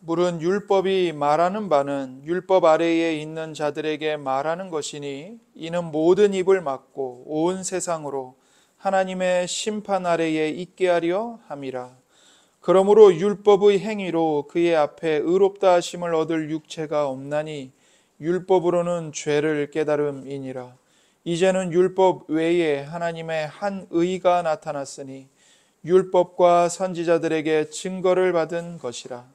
물은 율법이 말하는 바는 율법 아래에 있는 자들에게 말하는 것이니 이는 모든 입을 막고 온 세상으로 하나님의 심판 아래에 있게 하려 함이라. 그러므로 율법의 행위로 그의 앞에 의롭다 하심을 얻을 육체가 없나니 율법으로는 죄를 깨달음이니라. 이제는 율법 외에 하나님의 한 의가 나타났으니 율법과 선지자들에게 증거를 받은 것이라.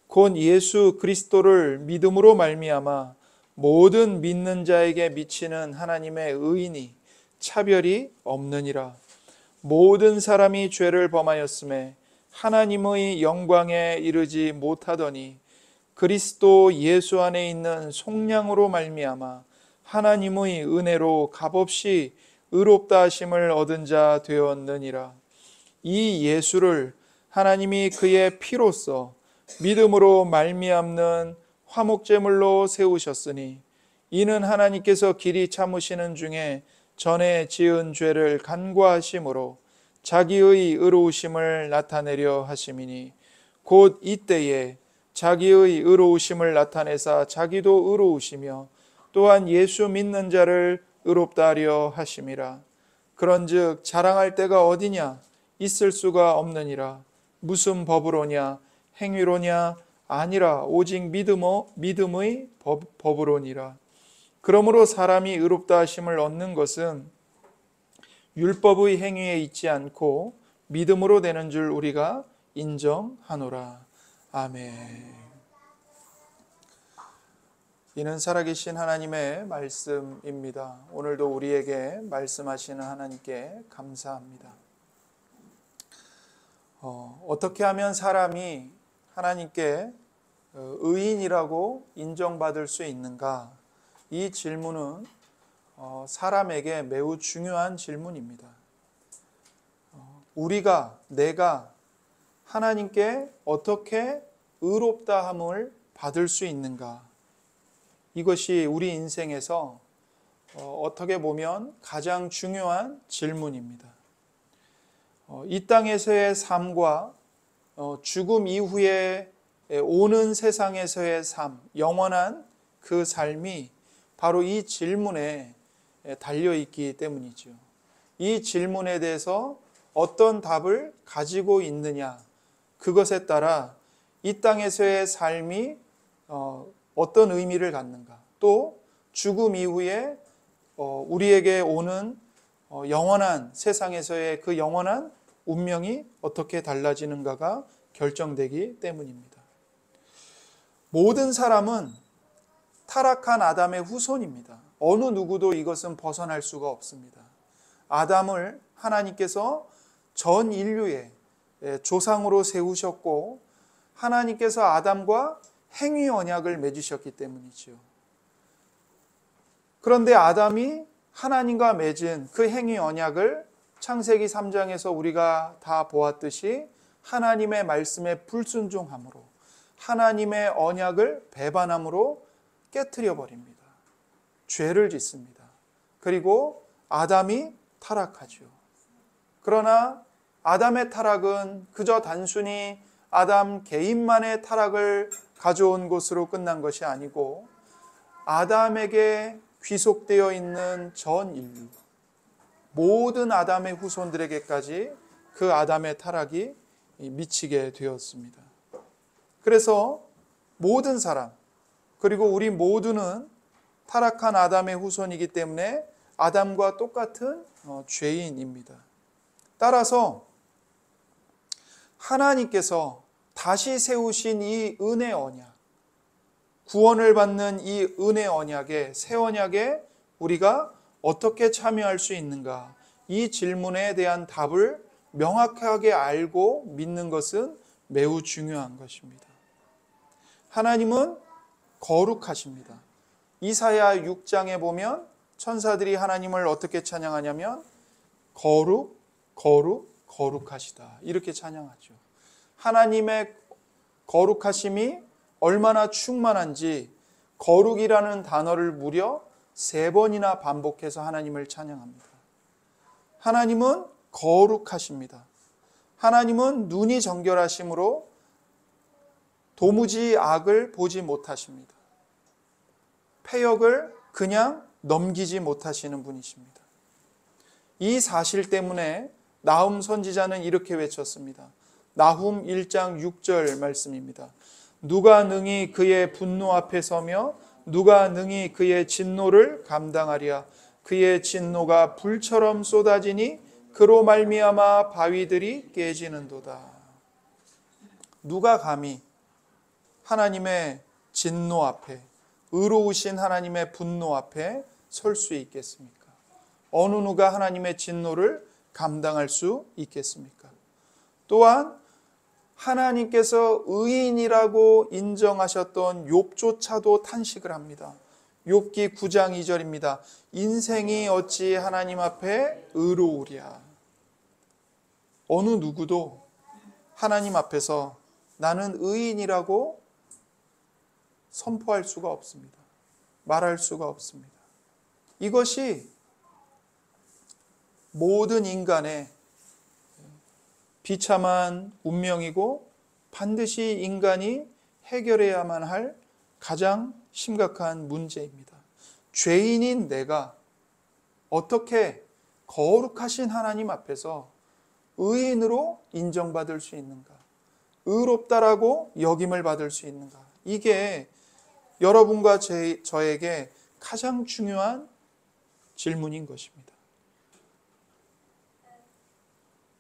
곧 예수 그리스도를 믿음으로 말미암아 모든 믿는 자에게 미치는 하나님의 의인이 차별이 없느니라. 모든 사람이 죄를 범하였음에 하나님의 영광에 이르지 못하더니 그리스도 예수 안에 있는 속량으로 말미암아 하나님의 은혜로 값없이 의롭다 하심을 얻은 자 되었느니라. 이 예수를 하나님이 그의 피로써 믿음으로 말미암는 화목제물로 세우셨으니 이는 하나님께서 길이 참으시는 중에 전에 지은 죄를 간과하심으로 자기의 의로우심을 나타내려 하심이니 곧 이때에 자기의 의로우심을 나타내사 자기도 의로우시며 또한 예수 믿는 자를 의롭다 하려 하심이라. 그런즉 자랑할 데가 어디냐? 있을 수가 없느니라. 무슨 법으로냐? 행위로냐? 아니라 오직 믿음의 법으로니라. 그러므로 사람이 의롭다 하심을 얻는 것은 율법의 행위에 있지 않고 믿음으로 되는 줄 우리가 인정하노라. 아멘. 이는 살아계신 하나님의 말씀입니다. 오늘도 우리에게 말씀하시는 하나님께 감사합니다. 어떻게 하면 사람이 하나님께 의인이라고 인정받을 수 있는가? 이 질문은 사람에게 매우 중요한 질문입니다. 내가 하나님께 어떻게 의롭다함을 받을 수 있는가? 이것이 우리 인생에서 어떻게 보면 가장 중요한 질문입니다. 이 땅에서의 삶과 죽음 이후에 오는 세상에서의 삶, 영원한 그 삶이 바로 이 질문에 달려있기 때문이죠. 이 질문에 대해서 어떤 답을 가지고 있느냐, 그것에 따라 이 땅에서의 삶이 어떤 의미를 갖는가, 또 죽음 이후에 우리에게 오는 영원한 세상에서의 그 영원한 운명이 어떻게 달라지는가가 결정되기 때문입니다. 모든 사람은 타락한 아담의 후손입니다. 어느 누구도 이것은 벗어날 수가 없습니다. 아담을 하나님께서 전 인류의 조상으로 세우셨고 하나님께서 아담과 행위 언약을 맺으셨기 때문이죠. 그런데 아담이 하나님과 맺은 그 행위 언약을 창세기 3장에서 우리가 다 보았듯이 하나님의 말씀에 불순종함으로 하나님의 언약을 배반함으로 깨트려 버립니다. 죄를 짓습니다. 그리고 아담이 타락하죠. 그러나 아담의 타락은 그저 단순히 아담 개인만의 타락을 가져온 것으로 끝난 것이 아니고 아담에게 귀속되어 있는 전 인류, 모든 아담의 후손들에게까지 그 아담의 타락이 미치게 되었습니다. 그래서 모든 사람, 그리고 우리 모두는 타락한 아담의 후손이기 때문에 아담과 똑같은 죄인입니다. 따라서 하나님께서 다시 세우신 이 은혜 언약, 구원을 받는 이 은혜 언약에, 새 언약에 우리가 어떻게 참여할 수 있는가? 이 질문에 대한 답을 명확하게 알고 믿는 것은 매우 중요한 것입니다. 하나님은 거룩하십니다. 이사야 6장에 보면 천사들이 하나님을 어떻게 찬양하냐면 거룩, 거룩, 거룩하시다. 이렇게 찬양하죠. 하나님의 거룩하심이 얼마나 충만한지 거룩이라는 단어를 무려 3번이나 반복해서 하나님을 찬양합니다. 하나님은 거룩하십니다. 하나님은 눈이 정결하심으로 도무지 악을 보지 못하십니다. 패역을 그냥 넘기지 못하시는 분이십니다. 이 사실 때문에 나훔 선지자는 이렇게 외쳤습니다. 나훔 1장 6절 말씀입니다. 누가 능히 그의 분노 앞에 서며 누가 능히 그의 진노를 감당하랴. 그의 진노가 불처럼 쏟아지니 그로 말미암아 바위들이 깨지는도다. 누가 감히 하나님의 진노 앞에, 의로우신 하나님의 분노 앞에 설 수 있겠습니까? 어느 누가 하나님의 진노를 감당할 수 있겠습니까? 또한 하나님께서 의인이라고 인정하셨던 욥조차도 탄식을 합니다. 욥기 9장 2절입니다. 인생이 어찌 하나님 앞에 의로우랴. 어느 누구도 하나님 앞에서 나는 의인이라고 선포할 수가 없습니다. 말할 수가 없습니다. 이것이 모든 인간의 비참한 운명이고 반드시 인간이 해결해야만 할 가장 심각한 문제입니다. 죄인인 내가 어떻게 거룩하신 하나님 앞에서 의인으로 인정받을 수 있는가? 의롭다라고 여김을 받을 수 있는가? 이게 여러분과 저에게 가장 중요한 질문인 것입니다.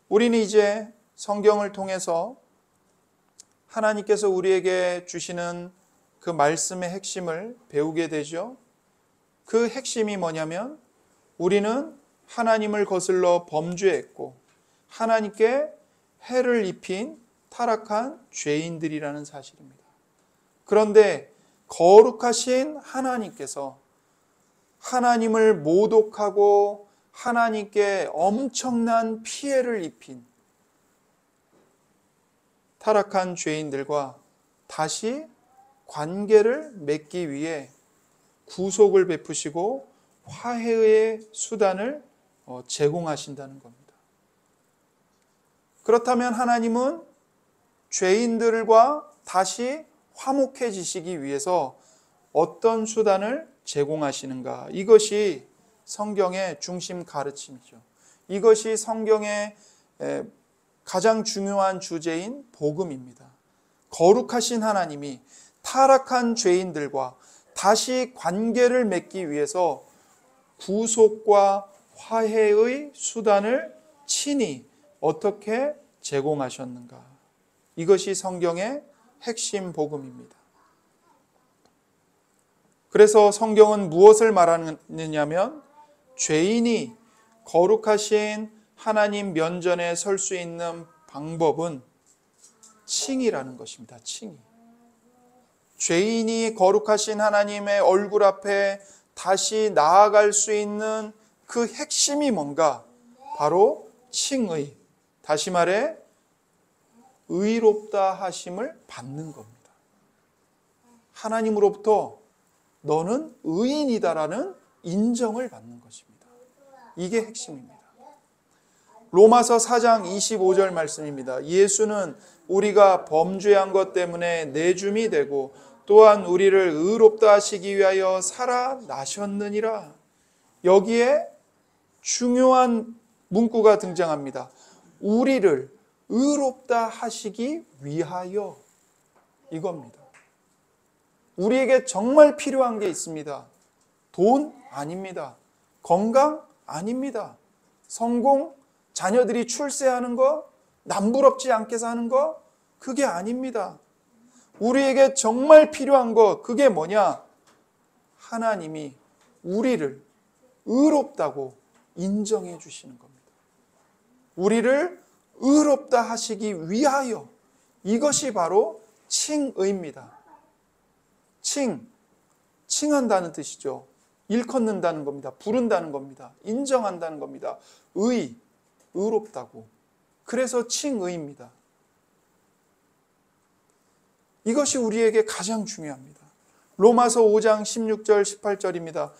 우리는 이제 성경을 통해서 하나님께서 우리에게 주시는 그 말씀의 핵심을 배우게 되죠. 그 핵심이 뭐냐면 우리는 하나님을 거슬러 범죄했고 하나님께 해를 입힌 타락한 죄인들이라는 사실입니다. 그런데 거룩하신 하나님께서 하나님을 모독하고 하나님께 엄청난 피해를 입힌 타락한 죄인들과 다시 관계를 맺기 위해 구속을 베푸시고 화해의 수단을 제공하신다는 겁니다. 그렇다면 하나님은 죄인들과 다시 화목해지시기 위해서 어떤 수단을 제공하시는가? 이것이 성경의 중심 가르침이죠. 이것이 성경의 가장 중요한 주제인 복음입니다. 거룩하신 하나님이 타락한 죄인들과 다시 관계를 맺기 위해서 구속과 화해의 수단을 친히 어떻게 제공하셨는가? 이것이 성경의 핵심 복음입니다. 그래서 성경은 무엇을 말하느냐면 죄인이 거룩하신 하나님 면전에 설 수 있는 방법은 칭이라는 것입니다. 칭이. 죄인이 거룩하신 하나님의 얼굴 앞에 다시 나아갈 수 있는 그 핵심이 뭔가? 바로 칭의. 다시 말해 의롭다 하심을 받는 겁니다. 하나님으로부터 너는 의인이다라는 인정을 받는 것입니다. 이게 핵심입니다. 로마서 4장 25절 말씀입니다. 예수는 우리가 범죄한 것 때문에 내줌이 되고 또한 우리를 의롭다 하시기 위하여 살아나셨느니라. 여기에 중요한 문구가 등장합니다. 우리를 의롭다 하시기 위하여, 이겁니다. 우리에게 정말 필요한 게 있습니다. 돈 아닙니다. 건강 아닙니다. 성공, 자녀들이 출세하는 거, 남부럽지 않게 사는 거, 그게 아닙니다. 우리에게 정말 필요한 거, 그게 뭐냐? 하나님이 우리를 의롭다고 인정해 주시는 겁니다. 우리를 의롭다 하시기 위하여, 이것이 바로 칭의입니다. 칭한다는 뜻이죠. 일컫는다는 겁니다. 부른다는 겁니다. 인정한다는 겁니다. 의롭다고. 그래서 칭의입니다. 이것이 우리에게 가장 중요합니다. 로마서 5장 16절 18절입니다.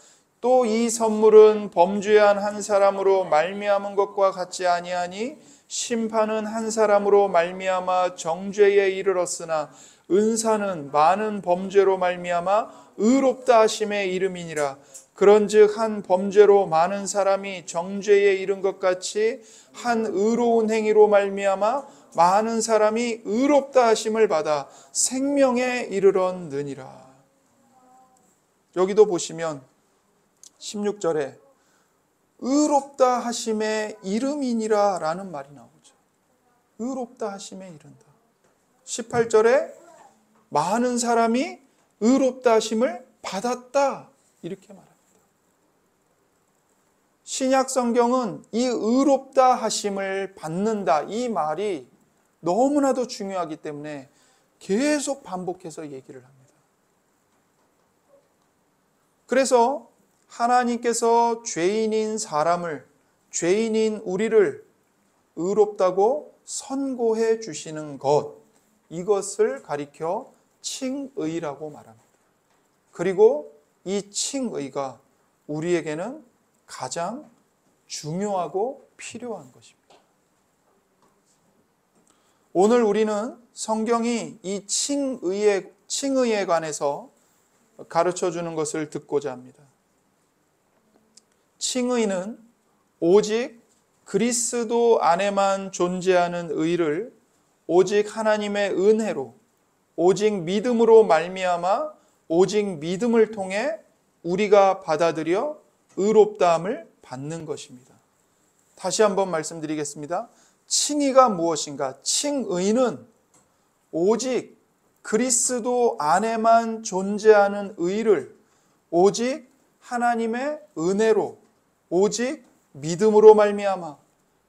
또 이 선물은 범죄한 한 사람으로 말미암은 것과 같지 아니하니 심판은 한 사람으로 말미암아 정죄에 이르렀으나 은사는 많은 범죄로 말미암아 의롭다 하심의 이름이니라. 그런즉 한 범죄로 많은 사람이 정죄에 이른 것 같이 한 의로운 행위로 말미암아 많은 사람이 의롭다 하심을 받아 생명에 이르렀느니라. 여기도 보시면 16절에 의롭다 하심의 이름이니라 라는 말이 나오죠. 의롭다 하심에 이른다. 18절에 많은 사람이 의롭다 하심을 받았다 이렇게 말합니다. 신약 성경은 이 의롭다 하심을 받는다 이 말이 너무나도 중요하기 때문에 계속 반복해서 얘기를 합니다. 그래서 하나님께서 죄인인 사람을, 죄인인 우리를 의롭다고 선고해 주시는 것, 이것을 가리켜 칭의라고 말합니다. 그리고 이 칭의가 우리에게는 가장 중요하고 필요한 것입니다. 오늘 우리는 성경이 이 칭의에 관해서 가르쳐 주는 것을 듣고자 합니다. 칭의는 오직 그리스도 안에만 존재하는 의를 오직 하나님의 은혜로, 오직 믿음으로 말미암아 오직 믿음을 통해 우리가 받아들여 의롭다함을 받는 것입니다. 다시 한번 말씀드리겠습니다. 칭의가 무엇인가? 칭의는 오직 그리스도 안에만 존재하는 의를 오직 하나님의 은혜로, 오직 믿음으로 말미암아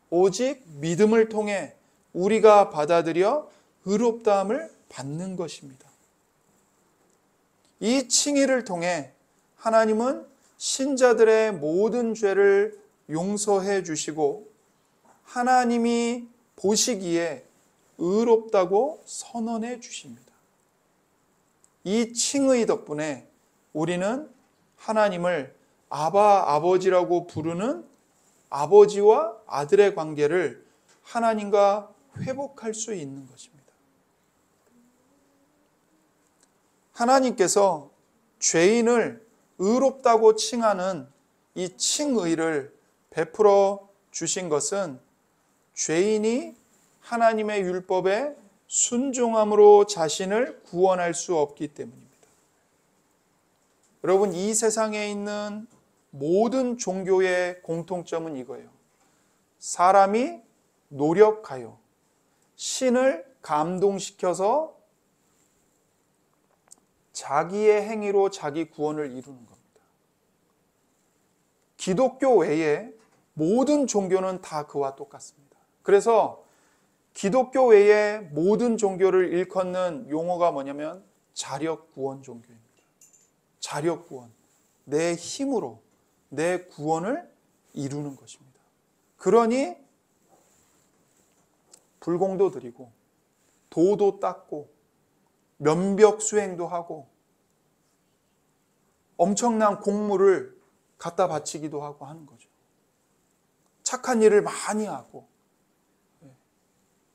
오직 믿음을 통해 우리가 받아들여 의롭다함을 받는 것입니다. 이 칭의를 통해 하나님은 신자들의 모든 죄를 용서해 주시고 하나님이 보시기에 의롭다고 선언해 주십니다. 이 칭의 덕분에 우리는 하나님을 아버지라고 부르는 아버지와 아들의 관계를 하나님과 회복할 수 있는 것입니다. 하나님께서 죄인을 의롭다고 칭하는 이 칭의를 베풀어 주신 것은 죄인이 하나님의 율법에 순종함으로 자신을 구원할 수 없기 때문입니다. 여러분, 이 세상에 있는 모든 종교의 공통점은 이거예요. 사람이 노력하여 신을 감동시켜서 자기의 행위로 자기 구원을 이루는 겁니다. 기독교 외에 모든 종교는 다 그와 똑같습니다. 그래서 기독교 외에 모든 종교를 일컫는 용어가 뭐냐면 자력구원 종교입니다. 자력구원. 내 힘으로 내 구원을 이루는 것입니다. 그러니 불공도 드리고 도도 닦고 면벽 수행도 하고 엄청난 공물을 갖다 바치기도 하고 하는 거죠. 착한 일을 많이 하고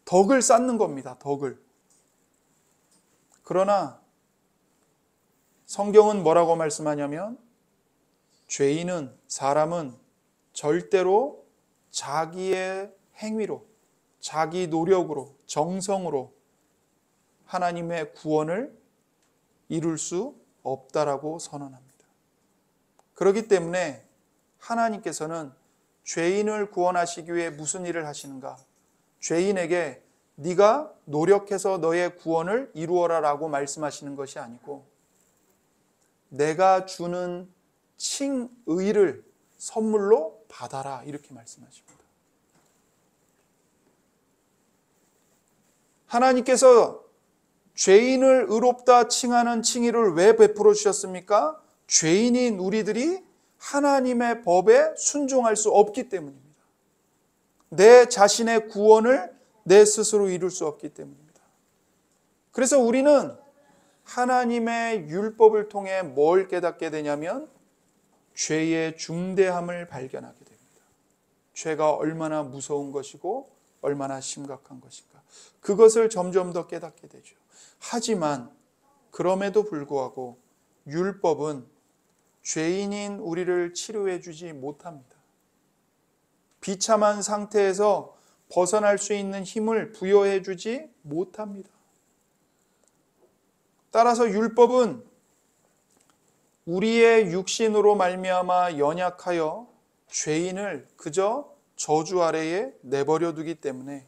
덕을 쌓는 겁니다. 덕을. 그러나 성경은 뭐라고 말씀하냐면 죄인은, 사람은 절대로 자기의 행위로, 자기 노력으로, 정성으로 하나님의 구원을 이룰 수 없다라고 선언합니다. 그렇기 때문에 하나님께서는 죄인을 구원하시기 위해 무슨 일을 하시는가? 죄인에게 네가 노력해서 너의 구원을 이루어라 라고 말씀하시는 것이 아니고 내가 주는 칭의를 선물로 받아라 이렇게 말씀하십니다. 하나님께서 죄인을 의롭다 칭하는 칭의를 왜 베풀어 주셨습니까? 죄인인 우리들이 하나님의 법에 순종할 수 없기 때문입니다. 내 자신의 구원을 내 스스로 이룰 수 없기 때문입니다. 그래서 우리는 하나님의 율법을 통해 뭘 깨닫게 되냐면 죄의 중대함을 발견하게 됩니다. 죄가 얼마나 무서운 것이고 얼마나 심각한 것인가. 그것을 점점 더 깨닫게 되죠. 하지만 그럼에도 불구하고 율법은 죄인인 우리를 치료해 주지 못합니다. 비참한 상태에서 벗어날 수 있는 힘을 부여해 주지 못합니다. 따라서 율법은 우리의 육신으로 말미암아 연약하여 죄인을 그저 저주 아래에 내버려 두기 때문에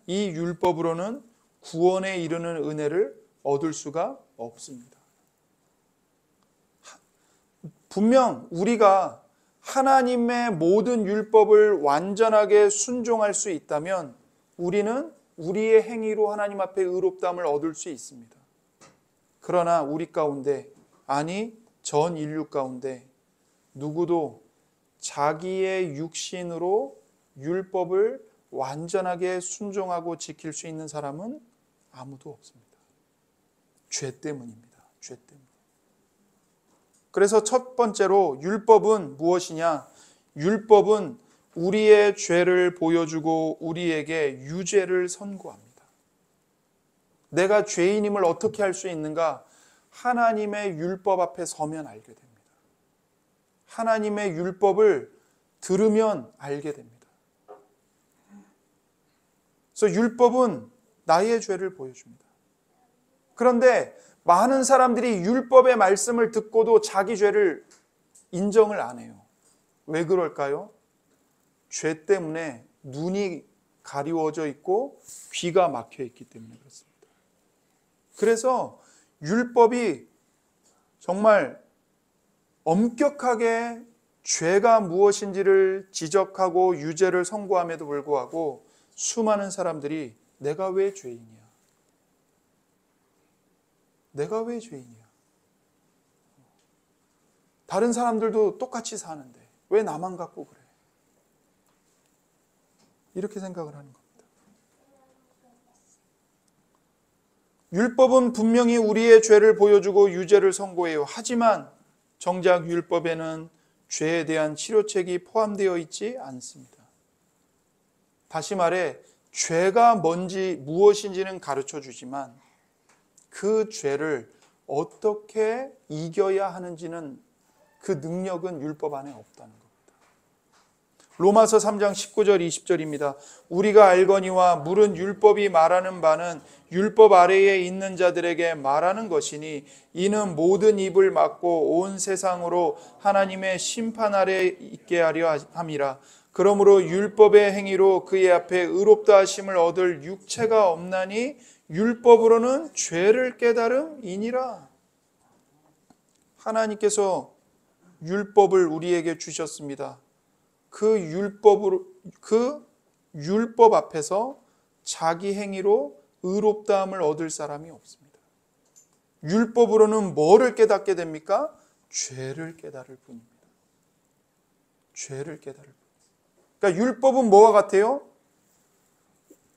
이 율법으로는 구원에 이르는 은혜를 얻을 수가 없습니다. 분명 우리가 하나님의 모든 율법을 완전하게 순종할 수 있다면 우리는 우리의 행위로 하나님 앞에 의롭다함을 얻을 수 있습니다. 그러나 우리 가운데, 아니 전 인류 가운데 누구도 자기의 육신으로 율법을 완전하게 순종하고 지킬 수 있는 사람은 아무도 없습니다. 죄 때문입니다. 죄 때문. 그래서 첫 번째로 율법은 무엇이냐? 율법은 우리의 죄를 보여주고 우리에게 유죄를 선고합니다. 내가 죄인임을 어떻게 할 수 있는가? 하나님의 율법 앞에 서면 알게 됩니다. 하나님의 율법을 들으면 알게 됩니다. 그래서 율법은 나의 죄를 보여줍니다. 그런데 많은 사람들이 율법의 말씀을 듣고도 자기 죄를 인정을 안 해요. 왜 그럴까요? 죄 때문에 눈이 가리워져 있고 귀가 막혀 있기 때문에 그렇습니다. 그래서 율법이 정말 엄격하게 죄가 무엇인지를 지적하고 유죄를 선고함에도 불구하고 수많은 사람들이 내가 왜 죄인이야? 내가 왜 죄인이야? 다른 사람들도 똑같이 사는데 왜 나만 갖고 그래? 이렇게 생각을 하는 겁니다. 율법은 분명히 우리의 죄를 보여주고 유죄를 선고해요. 하지만 정작 율법에는 죄에 대한 치료책이 포함되어 있지 않습니다. 다시 말해 죄가 무엇인지는 가르쳐 주지만 그 죄를 어떻게 이겨야 하는지는 그 능력은 율법 안에 없다는 겁니다. 로마서 3장 19절 20절입니다. 우리가 알거니와 물은 율법이 말하는 바는 율법 아래에 있는 자들에게 말하는 것이니 이는 모든 입을 막고 온 세상으로 하나님의 심판 아래 있게 하려 함이라. 그러므로 율법의 행위로 그의 앞에 의롭다 하심을 얻을 육체가 없나니 율법으로는 죄를 깨달음이니라. 하나님께서 율법을 우리에게 주셨습니다. 그 율법 앞에서 자기 행위로 의롭다함을 얻을 사람이 없습니다. 율법으로는 뭐를 깨닫게 됩니까? 죄를 깨달을 뿐입니다. 죄를 깨달을 뿐. 그러니까 율법은 뭐와 같아요?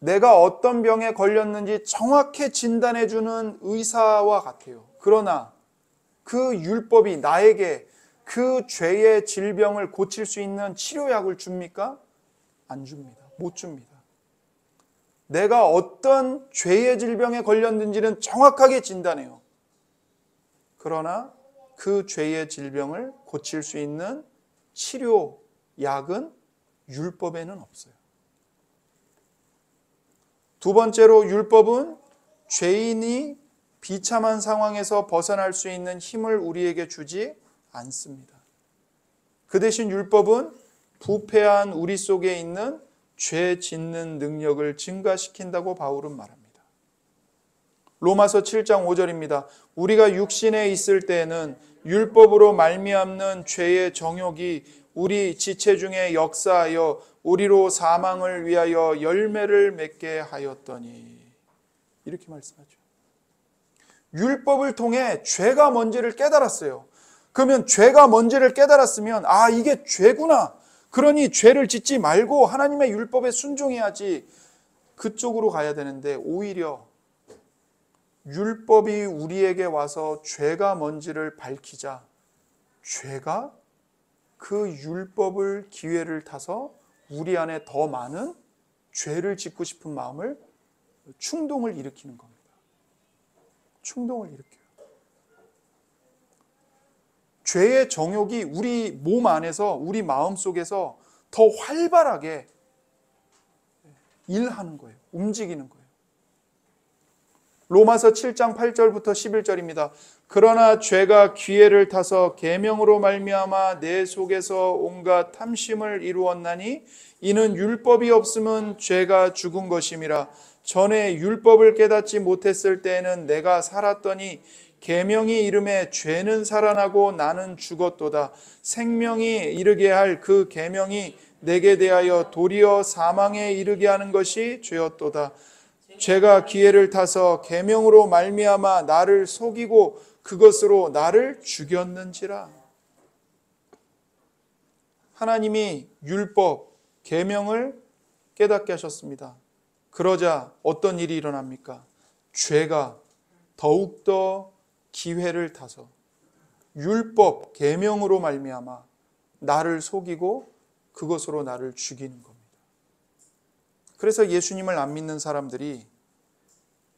내가 어떤 병에 걸렸는지 정확히 진단해주는 의사와 같아요. 그러나 그 율법이 나에게 그 죄의 질병을 고칠 수 있는 치료약을 줍니까? 안 줍니다. 못 줍니다. 내가 어떤 죄의 질병에 걸렸는지는 정확하게 진단해요. 그러나 그 죄의 질병을 고칠 수 있는 치료약은 율법에는 없어요. 두 번째로 율법은 죄인이 비참한 상황에서 벗어날 수 있는 힘을 우리에게 주지 않습니다. 그 대신 율법은 부패한 우리 속에 있는 죄 짓는 능력을 증가시킨다고 바울은 말합니다. 로마서 7장 5절입니다. 우리가 육신에 있을 때에는 율법으로 말미암는 죄의 정욕이 우리 지체 중에 역사하여 우리로 사망을 위하여 열매를 맺게 하였더니, 이렇게 말씀하죠. 율법을 통해 죄가 뭔지를 깨달았어요. 그러면 죄가 뭔지를 깨달았으면 이게 죄구나. 그러니 죄를 짓지 말고 하나님의 율법에 순종해야지. 그쪽으로 가야 되는데 오히려 율법이 우리에게 와서 죄가 뭔지를 밝히자 죄가 그 율법을 기회를 타서 우리 안에 더 많은 죄를 짓고 싶은 마음을 충동을 일으키는 겁니다. 충동을 일으켜요. 죄의 정욕이 우리 몸 안에서, 우리 마음 속에서 더 활발하게 일하는 거예요. 움직이는 거예요. 로마서 7장 8절부터 11절입니다. 그러나 죄가 기회를 타서 계명으로 말미암아 내 속에서 온갖 탐심을 이루었나니 이는 율법이 없으면 죄가 죽은 것임이라. 전에 율법을 깨닫지 못했을 때에는 내가 살았더니 계명이 이름에 죄는 살아나고 나는 죽었도다. 생명이 이르게 할 그 계명이 내게 대하여 도리어 사망에 이르게 하는 것이 죄였도다. 죄가 기회를 타서 계명으로 말미암아 나를 속이고 그것으로 나를 죽였는지라. 하나님이 율법, 계명을 깨닫게 하셨습니다. 그러자 어떤 일이 일어납니까? 죄가 더욱더 기회를 타서 율법, 계명으로 말미암아 나를 속이고 그것으로 나를 죽이는 겁니다. 그래서 예수님을 안 믿는 사람들이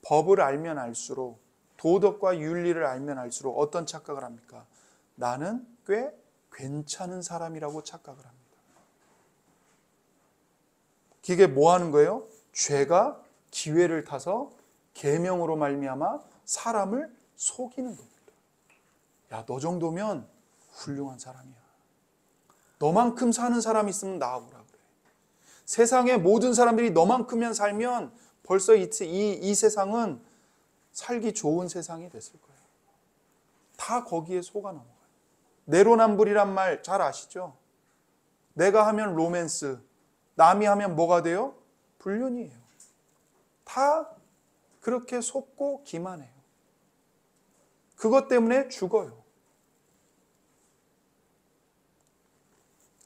법을 알면 알수록, 도덕과 윤리를 알면 알수록 어떤 착각을 합니까? 나는 꽤 괜찮은 사람이라고 착각을 합니다. 이게 뭐 하는 거예요? 죄가 기회를 타서 계명으로 말미암아 사람을 속이는 겁니다. 야, 너 정도면 훌륭한 사람이야. 너만큼 사는 사람 있으면 나와보라 그래. 세상의 모든 사람들이 너만큼만 살면 벌써 이 세상은 살기 좋은 세상이 됐을 거예요. 다 거기에 속아 넘어가요. 내로남불이란 말 잘 아시죠? 내가 하면 로맨스, 남이 하면 뭐가 돼요? 불륜이에요. 다 그렇게 속고 기만해요. 그것 때문에 죽어요.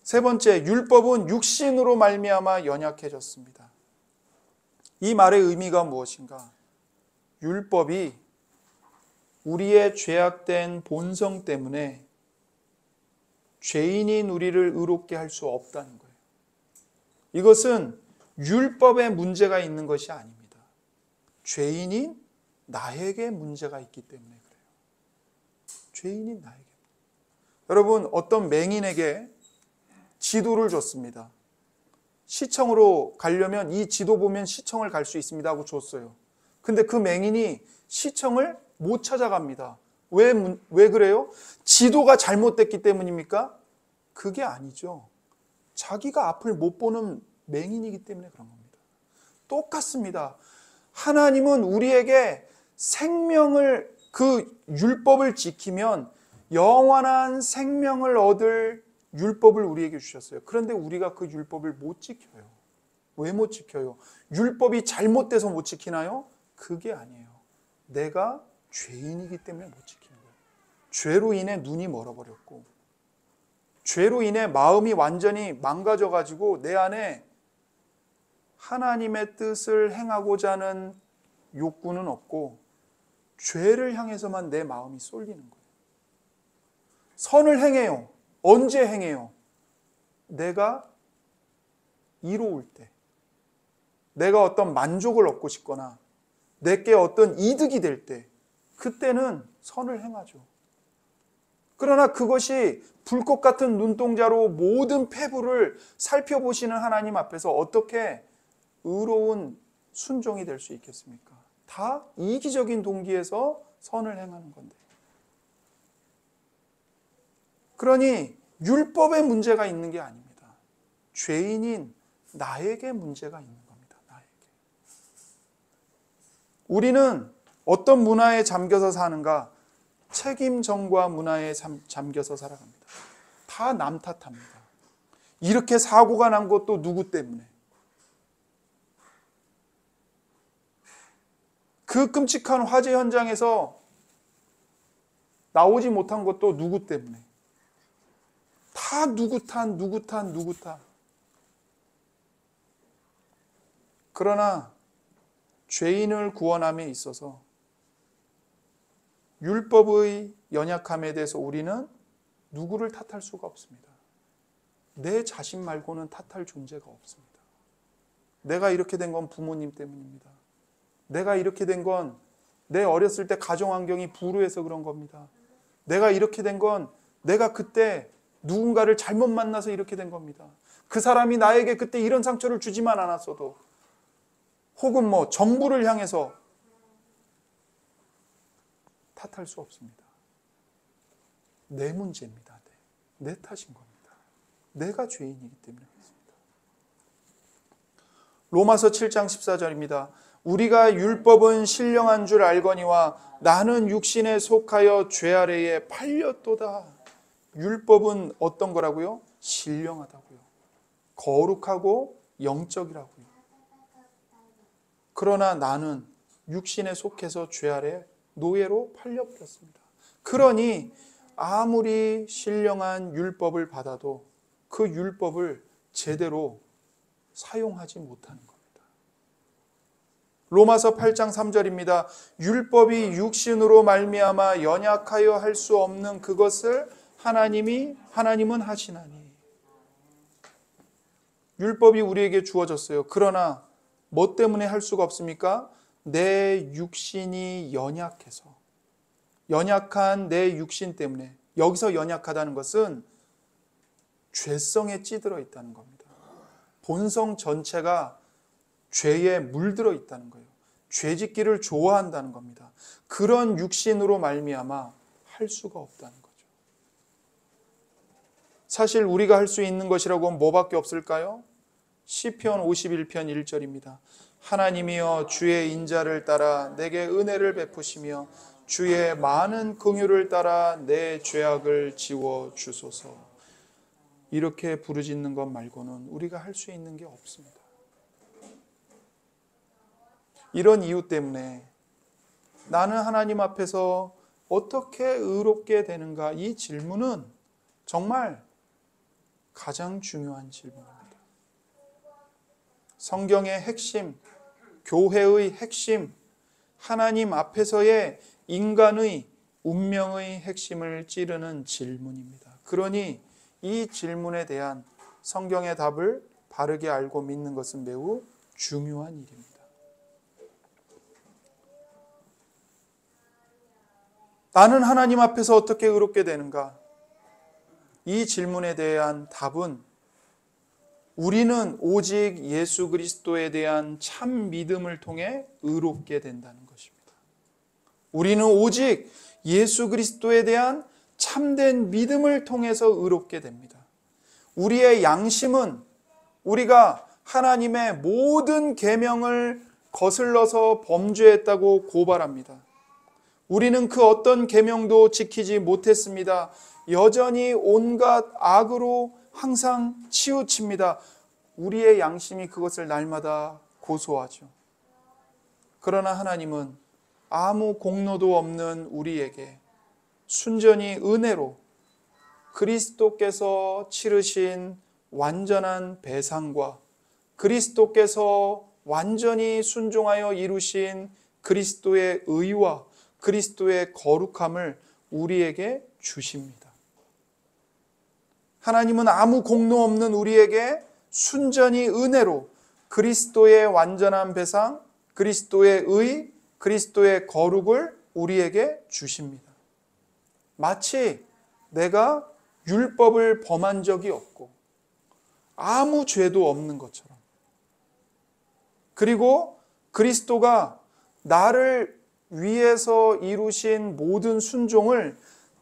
세 번째, 율법은 육신으로 말미암아 연약해졌습니다. 이 말의 의미가 무엇인가? 율법이 우리의 죄악된 본성 때문에 죄인인 우리를 의롭게 할 수 없다는 거예요. 이것은 율법에 문제가 있는 것이 아닙니다. 죄인인 나에게 문제가 있기 때문에 그래요. 죄인인 나에게. 여러분, 어떤 맹인에게 지도를 줬습니다. 시청으로 가려면 이 지도 보면 시청을 갈 수 있습니다 하고 줬어요. 근데 그 맹인이 시청을 못 찾아갑니다. 왜 그래요? 지도가 잘못됐기 때문입니까? 그게 아니죠. 자기가 앞을 못 보는 맹인이기 때문에 그런 겁니다. 똑같습니다. 하나님은 우리에게 생명을, 그 율법을 지키면 영원한 생명을 얻을 율법을 우리에게 주셨어요. 그런데 우리가 그 율법을 못 지켜요. 왜 못 지켜요? 율법이 잘못돼서 못 지키나요? 그게 아니에요. 내가 죄인이기 때문에 못 지키는 거예요. 죄로 인해 눈이 멀어버렸고, 죄로 인해 마음이 완전히 망가져가지고 내 안에 하나님의 뜻을 행하고자 하는 욕구는 없고 죄를 향해서만 내 마음이 쏠리는 거예요. 선을 행해요. 언제 행해요? 내가 이로울 때, 내가 어떤 만족을 얻고 싶거나 내게 어떤 이득이 될 때, 그때는 선을 행하죠. 그러나 그것이 불꽃 같은 눈동자로 모든 패부를 살펴보시는 하나님 앞에서 어떻게 의로운 순종이 될 수 있겠습니까? 다 이기적인 동기에서 선을 행하는 건데. 그러니 율법에 문제가 있는 게 아닙니다. 죄인인 나에게 문제가 있는 겁니다. 나에게. 우리는 어떤 문화에 잠겨서 사는가? 책임정과 문화에 잠겨서 살아갑니다. 다 남 탓합니다. 이렇게 사고가 난 것도 누구 때문에? 그 끔찍한 화재 현장에서 나오지 못한 것도 누구 때문에? 다 누구 탓. 그러나 죄인을 구원함에 있어서 율법의 연약함에 대해서 우리는 누구를 탓할 수가 없습니다. 내 자신 말고는 탓할 존재가 없습니다. 내가 이렇게 된 건 부모님 때문입니다. 내가 이렇게 된 건 내 어렸을 때 가정 환경이 불우해서 그런 겁니다. 내가 이렇게 된 건 내가 그때 누군가를 잘못 만나서 이렇게 된 겁니다. 그 사람이 나에게 그때 이런 상처를 주지만 않았어도, 혹은 정부를 향해서 탓할 수 없습니다. 내 문제입니다. 내 탓인 겁니다. 내가 죄인이기 때문에 그렇습니다. 로마서 7장 14절입니다. 우리가 율법은 신령한 줄 알거니와 나는 육신에 속하여 죄 아래에 팔렸도다. 율법은 어떤 거라고요? 신령하다고요. 거룩하고 영적이라고요. 그러나 나는 육신에 속해서 죄 아래 노예로 팔려버렸습니다. 그러니 아무리 신령한 율법을 받아도 그 율법을 제대로 사용하지 못하는 겁니다. 로마서 8장 3절입니다. 율법이 육신으로 말미암아 연약하여 할 수 없는 그것을 하나님은 하시나니. 율법이 우리에게 주어졌어요. 그러나 뭐 때문에 할 수가 없습니까? 내 육신이 연약해서, 연약한 내 육신 때문에. 여기서 연약하다는 것은 죄성에 찌들어 있다는 겁니다. 본성 전체가 죄에 물들어 있다는 거예요. 죄짓기를 좋아한다는 겁니다. 그런 육신으로 말미암아 할 수가 없다는 거죠. 사실 우리가 할 수 있는 것이라고 뭐밖에 없을까요? 시편 51편 1절입니다. 하나님이여 주의 인자를 따라 내게 은혜를 베푸시며 주의 많은 긍휼을 따라 내 죄악을 지워 주소서. 이렇게 부르짖는 것 말고는 우리가 할 수 있는 게 없습니다. 이런 이유 때문에 나는 하나님 앞에서 어떻게 의롭게 되는가? 이 질문은 정말 가장 중요한 질문입니다. 성경의 핵심, 교회의 핵심, 하나님 앞에서의 인간의 운명의 핵심을 찌르는 질문입니다. 그러니 이 질문에 대한 성경의 답을 바르게 알고 믿는 것은 매우 중요한 일입니다. 나는 하나님 앞에서 어떻게 의롭게 되는가? 이 질문에 대한 답은 우리는 오직 예수 그리스도에 대한 참 믿음을 통해 의롭게 된다는 것입니다. 우리는 오직 예수 그리스도에 대한 참된 믿음을 통해서 의롭게 됩니다. 우리의 양심은 우리가 하나님의 모든 계명을 거슬러서 범죄했다고 고발합니다. 우리는 그 어떤 계명도 지키지 못했습니다. 여전히 온갖 악으로 항상 치우칩니다. 우리의 양심이 그것을 날마다 고소하죠. 그러나 하나님은 아무 공로도 없는 우리에게 순전히 은혜로 그리스도께서 치르신 완전한 배상과 그리스도께서 완전히 순종하여 이루신 그리스도의 의와 그리스도의 거룩함을 우리에게 주십니다. 하나님은 아무 공로 없는 우리에게 순전히 은혜로 그리스도의 완전한 배상, 그리스도의 의, 그리스도의 거룩을 우리에게 주십니다. 마치 내가 율법을 범한 적이 없고 아무 죄도 없는 것처럼, 그리고 그리스도가 나를 위해서 이루신 모든 순종을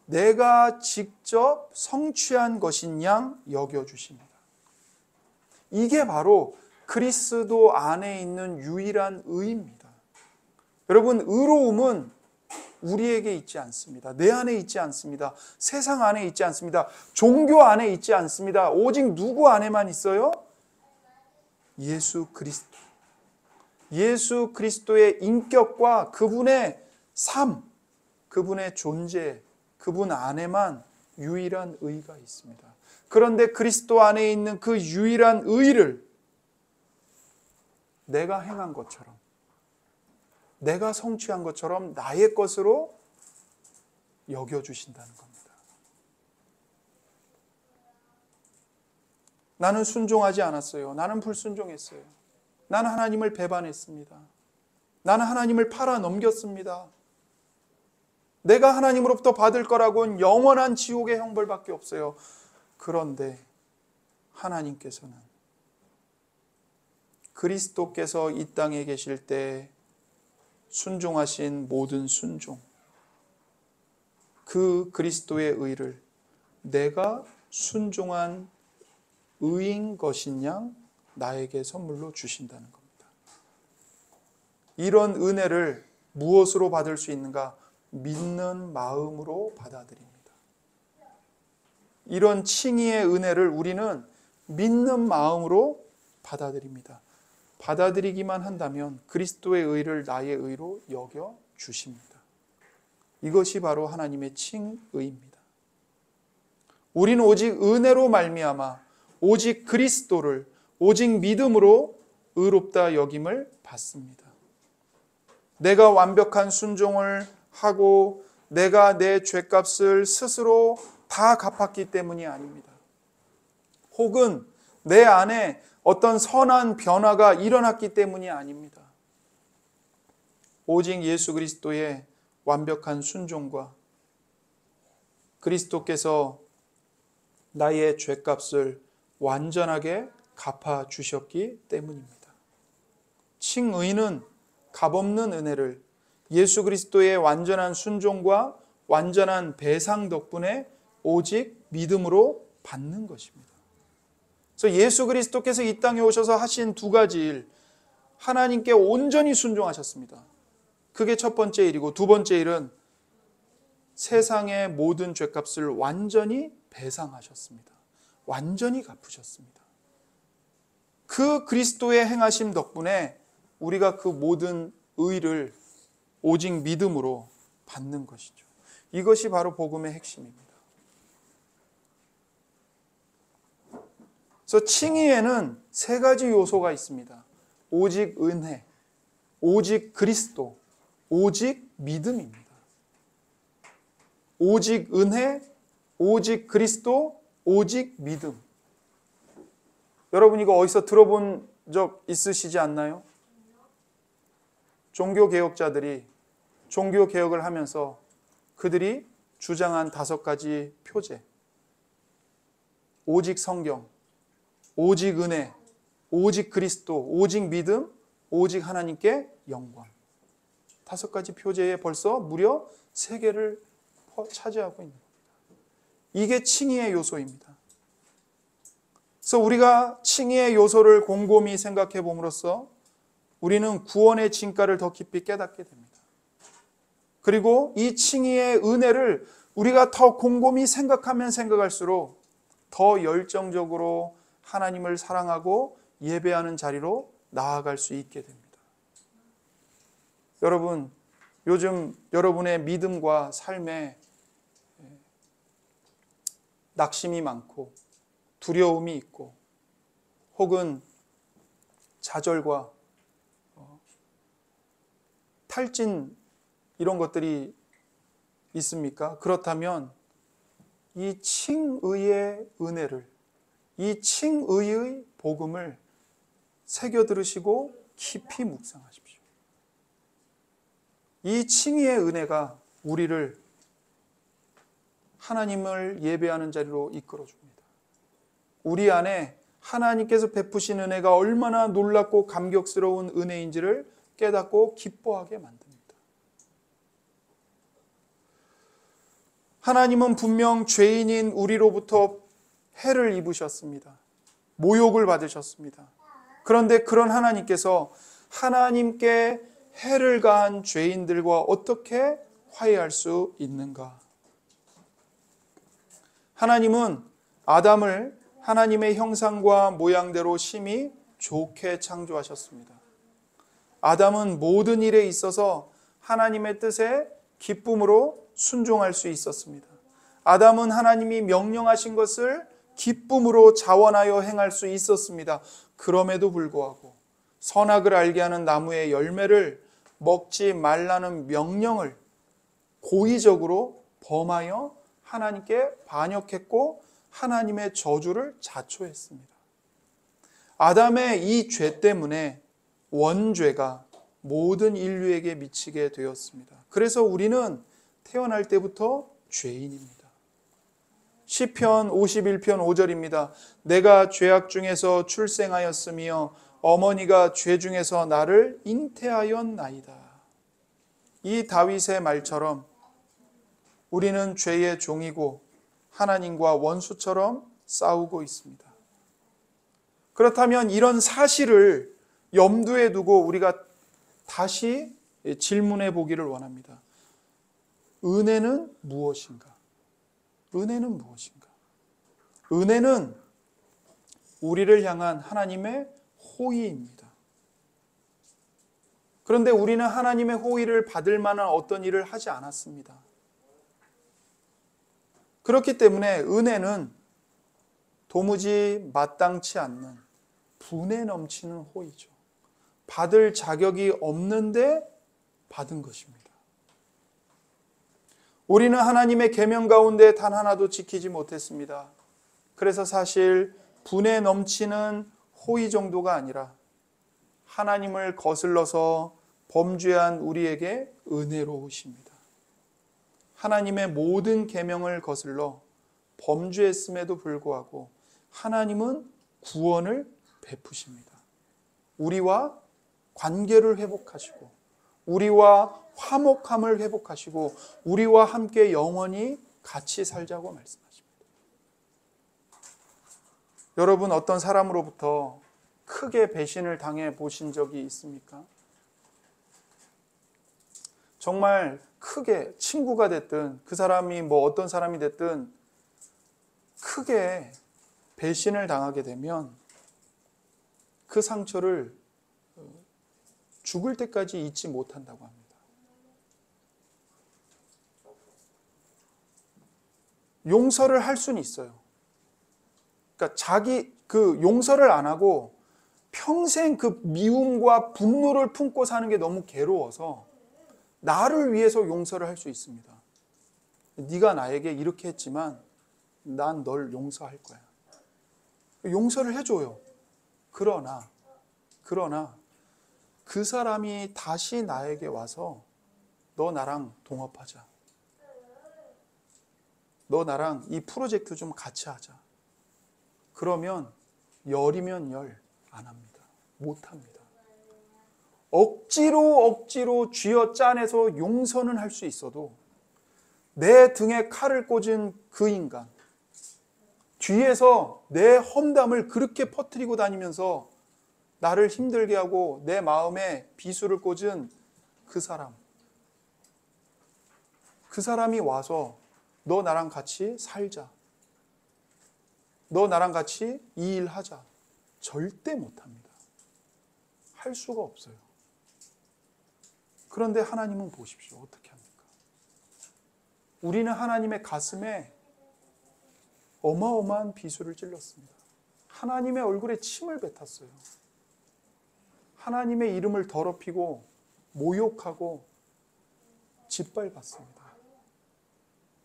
내가 직접 성취한 것인 양 여겨주십니다. 이게 바로 그리스도 안에 있는 유일한 의입니다. 여러분, 의로움은 우리에게 있지 않습니다. 내 안에 있지 않습니다. 세상 안에 있지 않습니다. 종교 안에 있지 않습니다. 오직 누구 안에만 있어요? 예수 그리스도. 예수 그리스도의 인격과 그분의 삶, 그분의 존재, 그분 안에만 유일한 의가 있습니다. 그런데 그리스도 안에 있는 그 유일한 의를 내가 행한 것처럼, 내가 성취한 것처럼 나의 것으로 여겨주신다는 겁니다. 나는 순종하지 않았어요. 나는 불순종했어요. 나는 하나님을 배반했습니다. 나는 하나님을 팔아 넘겼습니다. 내가 하나님으로부터 받을 거라고는 영원한 지옥의 형벌밖에 없어요. 그런데 하나님께서는 그리스도께서 이 땅에 계실 때 순종하신 모든 순종, 그 그리스도의 의를 내가 순종한 의인 것인 양 나에게 선물로 주신다는 겁니다. 이런 은혜를 무엇으로 받을 수 있는가? 믿는 마음으로 받아들입니다. 이런 칭의의 은혜를 우리는 믿는 마음으로 받아들입니다. 받아들이기만 한다면 그리스도의 의를 나의 의로 여겨 주십니다. 이것이 바로 하나님의 칭의입니다. 우리는 오직 은혜로 말미암아 오직 그리스도를 오직 믿음으로 의롭다 여김을 받습니다. 내가 완벽한 순종을 하고 내가 내 죄값을 스스로 다 갚았기 때문이 아닙니다. 혹은 내 안에 어떤 선한 변화가 일어났기 때문이 아닙니다. 오직 예수 그리스도의 완벽한 순종과 그리스도께서 나의 죄값을 완전하게 갚아주셨기 때문입니다. 칭의는 값없는 은혜를 예수 그리스도의 완전한 순종과 완전한 배상 덕분에 오직 믿음으로 받는 것입니다. 그래서 예수 그리스도께서 이 땅에 오셔서 하신 두 가지 일, 하나님께 온전히 순종하셨습니다. 그게 첫 번째 일이고, 두 번째 일은 세상의 모든 죄값을 완전히 배상하셨습니다. 완전히 갚으셨습니다. 그 그리스도의 행하심 덕분에 우리가 그 모든 의를 오직 믿음으로 받는 것이죠. 이것이 바로 복음의 핵심입니다. 그래서 칭의에는 세 가지 요소가 있습니다. 오직 은혜, 오직 그리스도, 오직 믿음입니다. 오직 은혜, 오직 그리스도, 오직 믿음. 여러분 이거 어디서 들어본 적 있으시지 않나요? 종교개혁자들이 종교개혁을 하면서 그들이 주장한 5가지 표제. 오직 성경, 오직 은혜, 오직 그리스도, 오직 믿음, 오직 하나님께 영광. 5가지 표제에 벌써 무려 3개를 차지하고 있는 겁니다. 이게 칭의의 요소입니다. 그래서 우리가 칭의의 요소를 곰곰이 생각해 봄으로써 우리는 구원의 진가를 더 깊이 깨닫게 됩니다. 그리고 이 칭의의 은혜를 우리가 더 곰곰이 생각하면 생각할수록 더 열정적으로 하나님을 사랑하고 예배하는 자리로 나아갈 수 있게 됩니다. 여러분, 요즘 여러분의 믿음과 삶에 낙심이 많고 두려움이 있고 혹은 좌절과 탈진 이런 것들이 있습니까? 그렇다면 이 칭의의 은혜를, 이 칭의의 복음을 새겨 들으시고 깊이 묵상하십시오. 이 칭의의 은혜가 우리를 하나님을 예배하는 자리로 이끌어 줍니다. 우리 안에 하나님께서 베푸신 은혜가 얼마나 놀랍고 감격스러운 은혜인지를 깨닫고 기뻐하게 만듭니다. 하나님은 분명 죄인인 우리로부터 해를 입으셨습니다. 모욕을 받으셨습니다. 그런데 그런 하나님께서 하나님께 해를 가한 죄인들과 어떻게 화해할 수 있는가? 하나님은 아담을 하나님의 형상과 모양대로 심히 좋게 창조하셨습니다. 아담은 모든 일에 있어서 하나님의 뜻에 기쁨으로 순종할 수 있었습니다. 아담은 하나님이 명령하신 것을 기쁨으로 자원하여 행할 수 있었습니다. 그럼에도 불구하고 선악을 알게 하는 나무의 열매를 먹지 말라는 명령을 고의적으로 범하여 하나님께 반역했고 하나님의 저주를 자초했습니다. 아담의 이 죄 때문에 원죄가 모든 인류에게 미치게 되었습니다. 그래서 우리는 태어날 때부터 죄인입니다. 시편 51편 5절입니다. 내가 죄악 중에서 출생하였으며 어머니가 죄 중에서 나를 잉태하였나이다. 이 다윗의 말처럼 우리는 죄의 종이고 하나님과 원수처럼 싸우고 있습니다. 그렇다면 이런 사실을 염두에 두고 우리가 다시 질문해 보기를 원합니다. 은혜는 무엇인가? 은혜는 무엇인가? 은혜는 우리를 향한 하나님의 호의입니다. 그런데 우리는 하나님의 호의를 받을 만한 어떤 일을 하지 않았습니다. 그렇기 때문에 은혜는 도무지 마땅치 않는 분에 넘치는 호의죠. 받을 자격이 없는데 받은 것입니다. 우리는 하나님의 계명 가운데 단 하나도 지키지 못했습니다. 그래서 사실 분에 넘치는 호의 정도가 아니라 하나님을 거슬러서 범죄한 우리에게 은혜로우십니다. 하나님의 모든 계명을 거슬러 범죄했음에도 불구하고 하나님은 구원을 베푸십니다. 우리와 관계를 회복하시고 우리와 화목함을 회복하시고 우리와 함께 영원히 같이 살자고 말씀하십니다. 여러분, 어떤 사람으로부터 크게 배신을 당해 보신 적이 있습니까? 정말 크게 친구가 됐든 그 사람이 어떤 사람이 됐든 크게 배신을 당하게 되면 그 상처를 죽을 때까지 잊지 못한다고 합니다. 용서를 할 수는 있어요. 그러니까 용서를 안 하고 평생 그 미움과 분노를 품고 사는 게 너무 괴로워서 나를 위해서 용서를 할 수 있습니다. 네가 나에게 이렇게 했지만 난 널 용서할 거야. 용서를 해줘요. 그러나 그 사람이 다시 나에게 와서 너 나랑 동업하자. 너 나랑 이 프로젝트 좀 같이 하자. 그러면 열이면 열 안 합니다. 못 합니다. 억지로 쥐어짜내서 용서는 할 수 있어도 내 등에 칼을 꽂은 그 인간, 뒤에서 내 험담을 그렇게 퍼뜨리고 다니면서 나를 힘들게 하고 내 마음에 비수를 꽂은 그 사람이 와서 너 나랑 같이 살자. 너 나랑 같이 이 일 하자. 절대 못합니다. 할 수가 없어요. 그런데 하나님은 보십시오. 어떻게 합니까? 우리는 하나님의 가슴에 어마어마한 비수를 찔렀습니다. 하나님의 얼굴에 침을 뱉었어요. 하나님의 이름을 더럽히고 모욕하고 짓밟았습니다.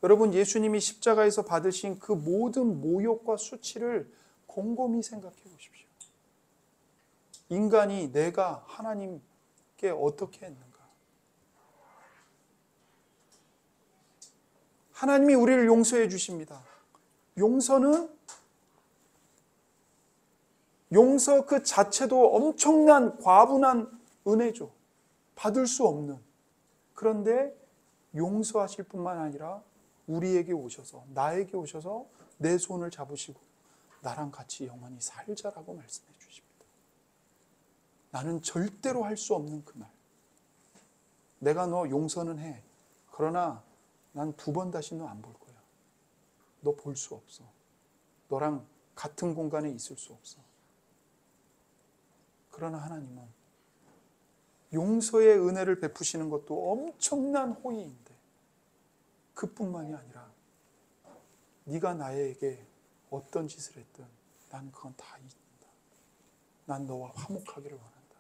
여러분, 예수님이 십자가에서 받으신 그 모든 모욕과 수치를 곰곰이 생각해 보십시오. 인간이 내가 하나님께 어떻게 했는가? 하나님이 우리를 용서해 주십니다. 용서 그 자체도 엄청난 과분한 은혜죠. 받을 수 없는. 그런데 용서하실 뿐만 아니라 우리에게 오셔서, 나에게 오셔서 내 손을 잡으시고 나랑 같이 영원히 살자라고 말씀해 주십니다. 나는 절대로 할 수 없는 그 말. 내가 너 용서는 해. 그러나 난 2번 다시 너 안 볼 거야. 너 볼 수 없어. 너랑 같은 공간에 있을 수 없어. 그러나 하나님은 용서의 은혜를 베푸시는 것도 엄청난 호의인데 그뿐만이 아니라 네가 나에게 어떤 짓을 했든 난 그건 다 잊는다. 난 너와 화목하기를 원한다.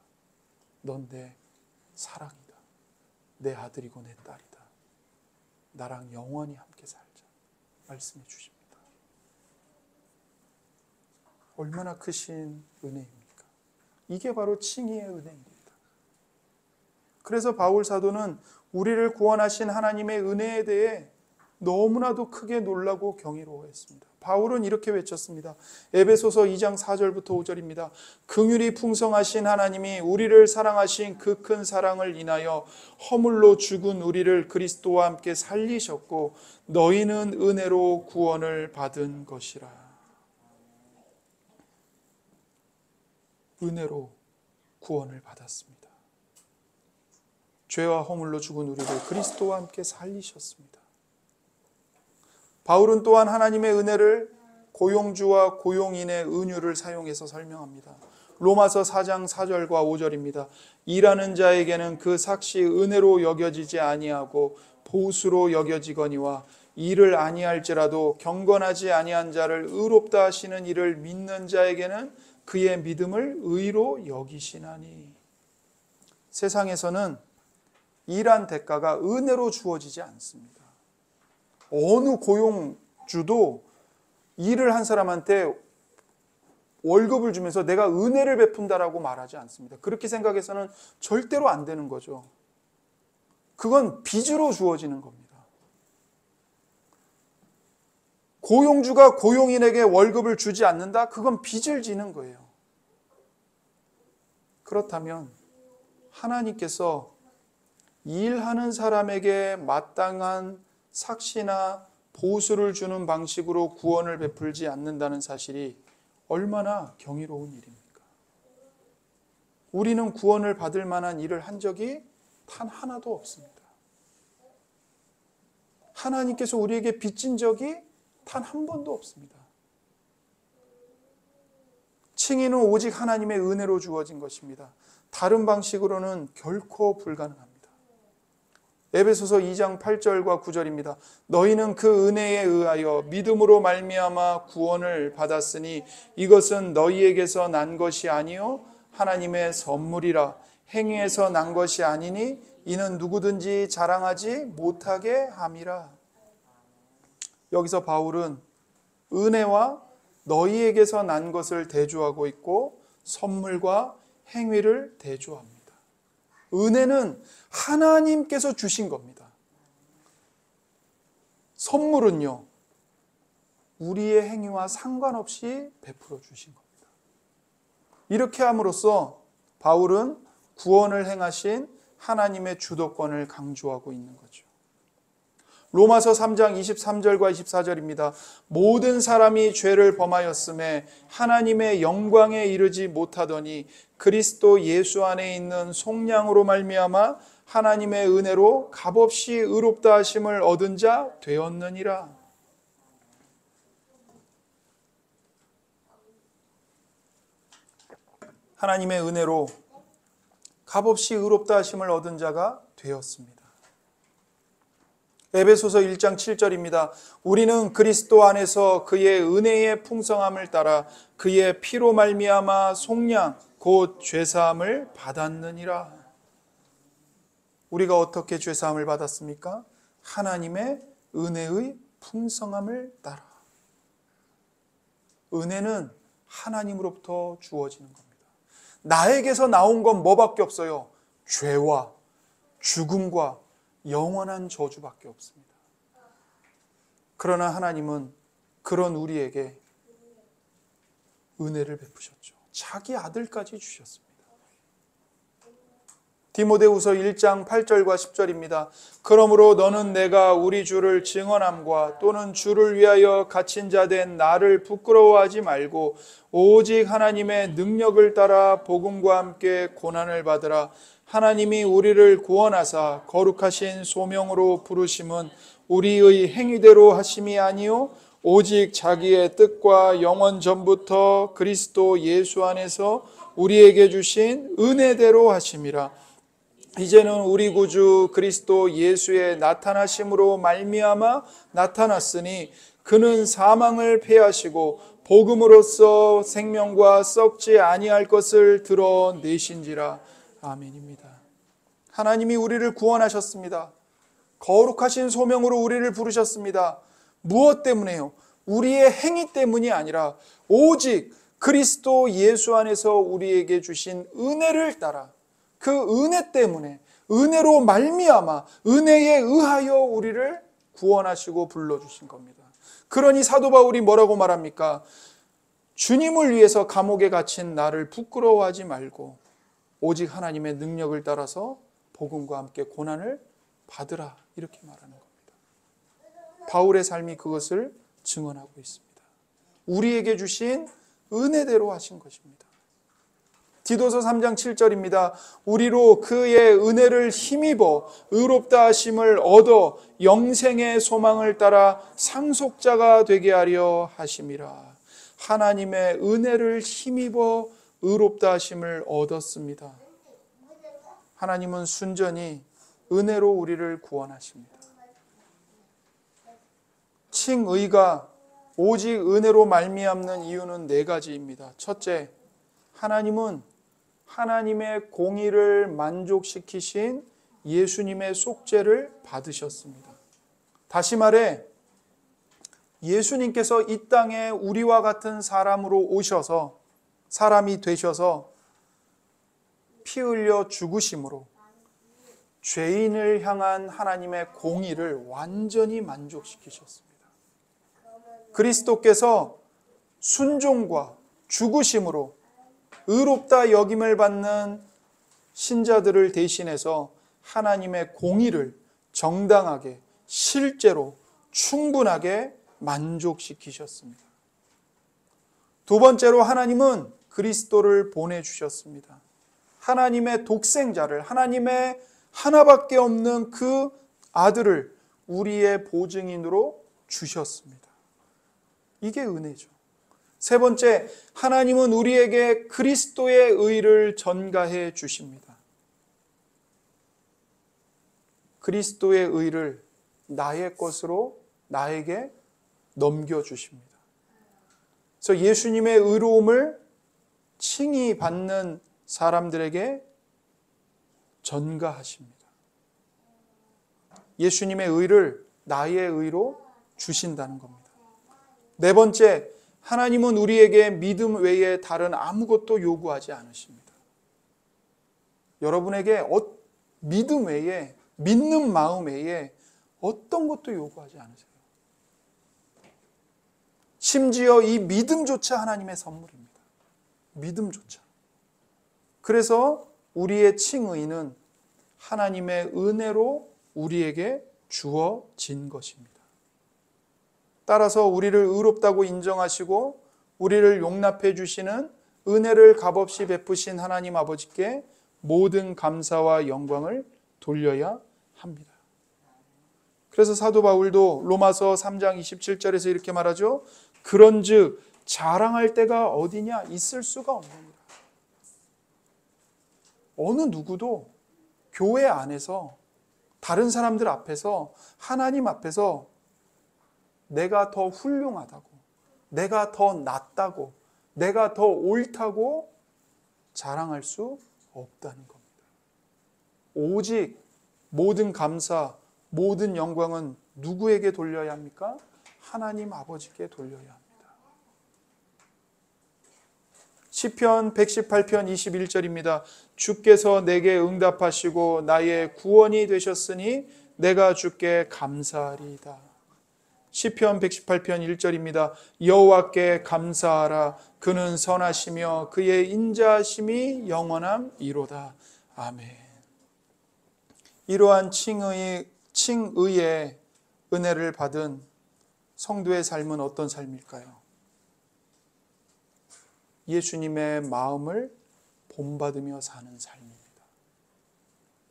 넌 내 사랑이다. 내 아들이고 내 딸이다. 나랑 영원히 함께 살자. 말씀해 주십니다. 얼마나 크신 은혜입니까? 이게 바로 칭의의 은혜입니다. 그래서 바울 사도는 우리를 구원하신 하나님의 은혜에 대해 너무나도 크게 놀라고 경이로워했습니다. 바울은 이렇게 외쳤습니다. 에베소서 2장 4절부터 5절입니다. 긍휼이 풍성하신 하나님이 우리를 사랑하신 그 큰 사랑을 인하여 허물로 죽은 우리를 그리스도와 함께 살리셨고 너희는 은혜로 구원을 받은 것이라. 은혜로 구원을 받았습니다. 죄와 허물로 죽은 우리를 그리스도와 함께 살리셨습니다. 바울은 또한 하나님의 은혜를 고용주와 고용인의 은유를 사용해서 설명합니다. 로마서 4장 4절과 5절입니다. 일하는 자에게는 그 삭시 은혜로 여겨지지 아니하고 보수로 여겨지거니와 일을 아니할지라도 경건하지 아니한 자를 의롭다 하시는 이를 믿는 자에게는 그의 믿음을 의로 여기시나니. 세상에서는 일한 대가가 은혜로 주어지지 않습니다. 어느 고용주도 일을 한 사람한테 월급을 주면서 내가 은혜를 베푼다라고 말하지 않습니다. 그렇게 생각해서는 절대로 안 되는 거죠. 그건 빚으로 주어지는 겁니다. 고용주가 고용인에게 월급을 주지 않는다? 그건 빚을 지는 거예요. 그렇다면 하나님께서 일하는 사람에게 마땅한 삭시나 보수를 주는 방식으로 구원을 베풀지 않는다는 사실이 얼마나 경이로운 일입니까? 우리는 구원을 받을 만한 일을 한 적이 단 하나도 없습니다. 하나님께서 우리에게 빚진 적이 단 한 번도 없습니다. 칭의는 오직 하나님의 은혜로 주어진 것입니다. 다른 방식으로는 결코 불가능합니다. 에베소서 2장 8절과 9절입니다. 너희는 그 은혜에 의하여 믿음으로 말미암아 구원을 받았으니 이것은 너희에게서 난 것이 아니요 하나님의 선물이라. 행위에서 난 것이 아니니 이는 누구든지 자랑하지 못하게 함이라. 여기서 바울은 은혜와 너희에게서 난 것을 대조하고 있고 선물과 행위를 대조합니다. 은혜는 하나님께서 주신 겁니다. 선물은요, 우리의 행위와 상관없이 베풀어 주신 겁니다. 이렇게 함으로써 바울은 구원을 행하신 하나님의 주도권을 강조하고 있는 거죠. 로마서 3장 23절과 24절입니다. 모든 사람이 죄를 범하였음에 하나님의 영광에 이르지 못하더니 그리스도 예수 안에 있는 속량으로 말미암아 하나님의 은혜로 값없이 의롭다 하심을 얻은 자 되었느니라. 하나님의 은혜로 값없이 의롭다 하심을 얻은 자가 되었습니다. 에베소서 1장 7절입니다. 우리는 그리스도 안에서 그의 은혜의 풍성함을 따라 그의 피로 말미암아 속량 곧 죄사함을 받았느니라. 우리가 어떻게 죄사함을 받았습니까? 하나님의 은혜의 풍성함을 따라. 은혜는 하나님으로부터 주어지는 겁니다. 나에게서 나온 건 뭐밖에 없어요? 죄와 죽음과 영원한 저주밖에 없습니다. 그러나 하나님은 그런 우리에게 은혜를 베푸셨죠. 자기 아들까지 주셨습니다. 디모데후서 1장 8절과 10절입니다. 그러므로 너는 내가 우리 주를 증언함과 또는 주를 위하여 갇힌 자 된 나를 부끄러워하지 말고 오직 하나님의 능력을 따라 복음과 함께 고난을 받으라. 하나님이 우리를 구원하사 거룩하신 소명으로 부르심은 우리의 행위대로 하심이 아니요 오직 자기의 뜻과 영원 전부터 그리스도 예수 안에서 우리에게 주신 은혜대로 하심이라. 이제는 우리 구주 그리스도 예수의 나타나심으로 말미암아 나타났으니 그는 사망을 패하시고 복음으로써 생명과 썩지 아니할 것을 드러내신지라. 아멘입니다. 하나님이 우리를 구원하셨습니다. 거룩하신 소명으로 우리를 부르셨습니다. 무엇 때문에요? 우리의 행위 때문이 아니라 오직 그리스도 예수 안에서 우리에게 주신 은혜를 따라 그 은혜 때문에 은혜로 말미암아 은혜에 의하여 우리를 구원하시고 불러주신 겁니다. 그러니 사도 바울이 뭐라고 말합니까? 주님을 위해서 감옥에 갇힌 나를 부끄러워하지 말고 오직 하나님의 능력을 따라서 복음과 함께 고난을 받으라, 이렇게 말하는 겁니다. 바울의 삶이 그것을 증언하고 있습니다. 우리에게 주신 은혜대로 하신 것입니다. 디도서 3장 7절입니다. 우리로 그의 은혜를 힘입어 의롭다 하심을 얻어 영생의 소망을 따라 상속자가 되게 하려 하심이라. 하나님의 은혜를 힘입어 의롭다 하심을 얻었습니다. 하나님은 순전히 은혜로 우리를 구원하십니다. 칭의가 오직 은혜로 말미암는 이유는 네 가지입니다. 첫째, 하나님은 하나님의 공의를 만족시키신 예수님의 속죄를 받으셨습니다. 다시 말해 예수님께서 이 땅에 우리와 같은 사람으로 오셔서, 사람이 되셔서 피 흘려 죽으심으로 죄인을 향한 하나님의 공의를 완전히 만족시키셨습니다. 그리스도께서 순종과 죽으심으로 의롭다 여김을 받는 신자들을 대신해서 하나님의 공의를 정당하게, 실제로 충분하게 만족시키셨습니다. 두 번째로 하나님은 그리스도를 보내주셨습니다. 하나님의 독생자를, 하나님의 하나밖에 없는 그 아들을 우리의 보증인으로 주셨습니다. 이게 은혜죠. 세 번째, 하나님은 우리에게 그리스도의 의를 전가해 주십니다. 그리스도의 의를 나의 것으로 나에게 넘겨주십니다. 그래서 예수님의 의로움을 칭의 받는 사람들에게 전가하십니다. 예수님의 의를 나의 의로 주신다는 겁니다. 네 번째, 하나님은 우리에게 믿음 외에 다른 아무것도 요구하지 않으십니다. 여러분에게 믿음 외에, 믿는 마음 외에 어떤 것도 요구하지 않으세요. 심지어 이 믿음조차 하나님의 선물입니다. 믿음조차. 그래서 우리의 칭의는 하나님의 은혜로 우리에게 주어진 것입니다. 따라서 우리를 의롭다고 인정하시고 우리를 용납해 주시는 은혜를 값없이 베푸신 하나님 아버지께 모든 감사와 영광을 돌려야 합니다. 그래서 사도 바울도 로마서 3장 27절에서 이렇게 말하죠. 그런즉 자랑할 데가 어디냐? 있을 수가 없느니라. 어느 누구도 교회 안에서 다른 사람들 앞에서 하나님 앞에서 내가 더 훌륭하다고, 내가 더 낫다고, 내가 더 옳다고 자랑할 수 없다는 겁니다. 오직 모든 감사, 모든 영광은 누구에게 돌려야 합니까? 하나님 아버지께 돌려야 합니다. 시편 118편 21절입니다. 주께서 내게 응답하시고 나의 구원이 되셨으니 내가 주께 감사하리이다. 시편 118편 1절입니다. 여호와께 감사하라. 그는 선하시며 그의 인자하심이 영원함이로다. 아멘. 이러한 칭의의 은혜를 받은 성도의 삶은 어떤 삶일까요? 예수님의 마음을 본받으며 사는 삶입니다.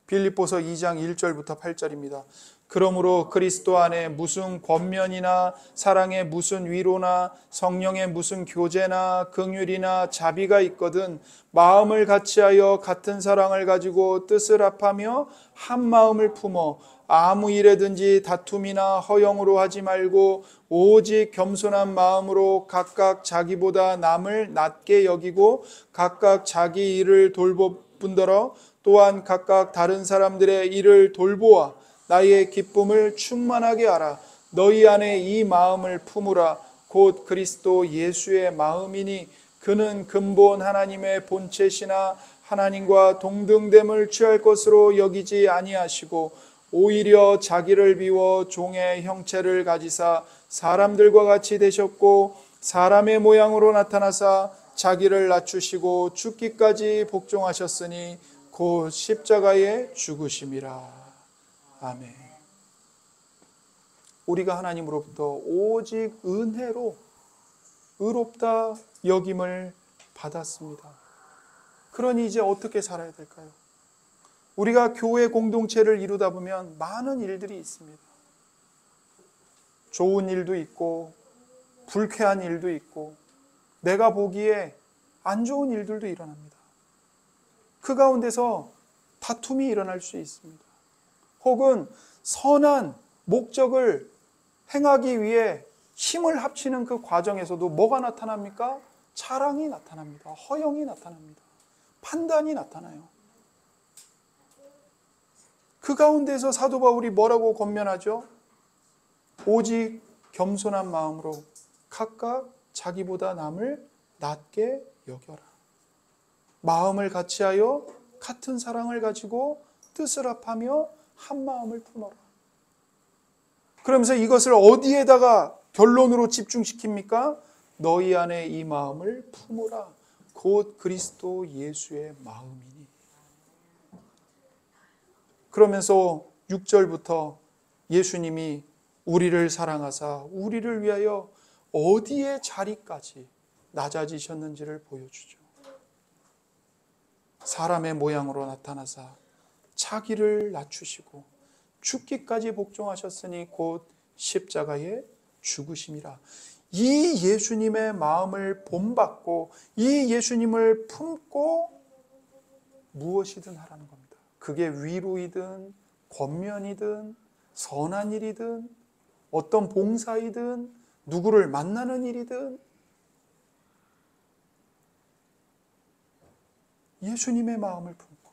빌립보서 2장 1절부터 8절입니다. 그러므로 그리스도 안에 무슨 권면이나 사랑의 무슨 위로나 성령의 무슨 교제나 긍휼이나 자비가 있거든 마음을 같이하여 같은 사랑을 가지고 뜻을 합하며 한 마음을 품어 아무 일에든지 다툼이나 허영으로 하지 말고 오직 겸손한 마음으로 각각 자기보다 남을 낮게 여기고 각각 자기 일을 돌보뿐더러 또한 각각 다른 사람들의 일을 돌보아 나의 기쁨을 충만하게 하라. 너희 안에 이 마음을 품으라. 곧 그리스도 예수의 마음이니 그는 근본 하나님의 본체시나 하나님과 동등됨을 취할 것으로 여기지 아니하시고 오히려 자기를 비워 종의 형체를 가지사 사람들과 같이 되셨고 사람의 모양으로 나타나사 자기를 낮추시고 죽기까지 복종하셨으니 곧 십자가에 죽으심이라. 아멘. 우리가 하나님으로부터 오직 은혜로 의롭다 여김을 받았습니다. 그러니 이제 어떻게 살아야 될까요? 우리가 교회 공동체를 이루다 보면 많은 일들이 있습니다. 좋은 일도 있고 불쾌한 일도 있고 내가 보기에 안 좋은 일들도 일어납니다. 그 가운데서 다툼이 일어날 수 있습니다. 혹은 선한 목적을 행하기 위해 힘을 합치는 그 과정에서도 뭐가 나타납니까? 자랑이 나타납니다. 허영이 나타납니다. 판단이 나타나요. 그 가운데서 사도 바울이 뭐라고 권면하죠? 오직 겸손한 마음으로 각각 자기보다 남을 낮게 여겨라. 마음을 같이하여 같은 사랑을 가지고 뜻을 합하며 한 마음을 품어라. 그러면서 이것을 어디에다가 결론으로 집중시킵니까? 너희 안에 이 마음을 품으라. 곧 그리스도 예수의 마음이니. 그러면서 6절부터 예수님이 우리를 사랑하사 우리를 위하여 어디에 자리까지 낮아지셨는지를 보여주죠. 사람의 모양으로 나타나사 자기를 낮추시고 죽기까지 복종하셨으니 곧 십자가에 죽으심이라. 이 예수님의 마음을 본받고 이 예수님을 품고 무엇이든 하라는 겁니다. 그게 위로이든 권면이든 선한 일이든 어떤 봉사이든 누구를 만나는 일이든 예수님의 마음을 품고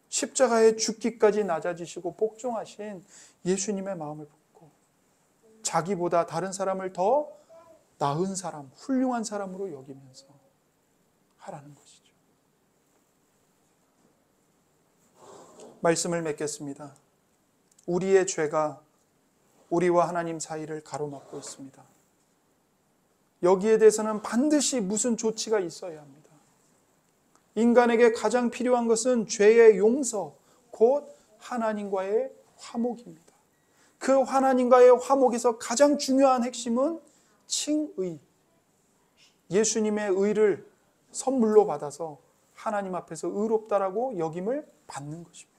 십자가에 죽기까지 낮아지시고 복종하신 예수님의 마음을 품고 자기보다 다른 사람을 더 나은 사람, 훌륭한 사람으로 여기면서 하라는 것이죠. 말씀을 맺겠습니다. 우리의 죄가 우리와 하나님 사이를 가로막고 있습니다. 여기에 대해서는 반드시 무슨 조치가 있어야 합니다. 인간에게 가장 필요한 것은 죄의 용서, 곧 하나님과의 화목입니다. 그 하나님과의 화목에서 가장 중요한 핵심은 칭의. 예수님의 의를 선물로 받아서 하나님 앞에서 의롭다라고 여김을 받는 것입니다.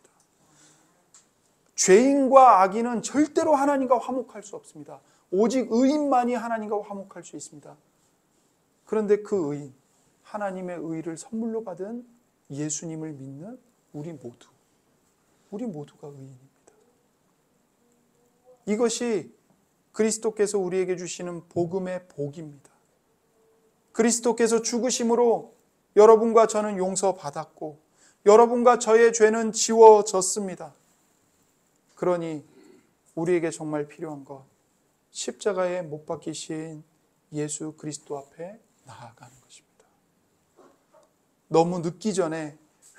죄인과 악인은 절대로 하나님과 화목할 수 없습니다. 오직 의인만이 하나님과 화목할 수 있습니다. 그런데 그 의인, 하나님의 의를 선물로 받은 예수님을 믿는 우리 모두가 의인입니다. 이것이 그리스도께서 우리에게 주시는 복음의 복입니다. 그리스도께서 죽으심으로 여러분과 저는 용서받았고 여러분과 저의 죄는 지워졌습니다. 그러니 우리에게 정말 필요한 것, 십자가에 못 박히신 예수 그리스도 앞에 나아가는 것입니다. 너무 늦기 전에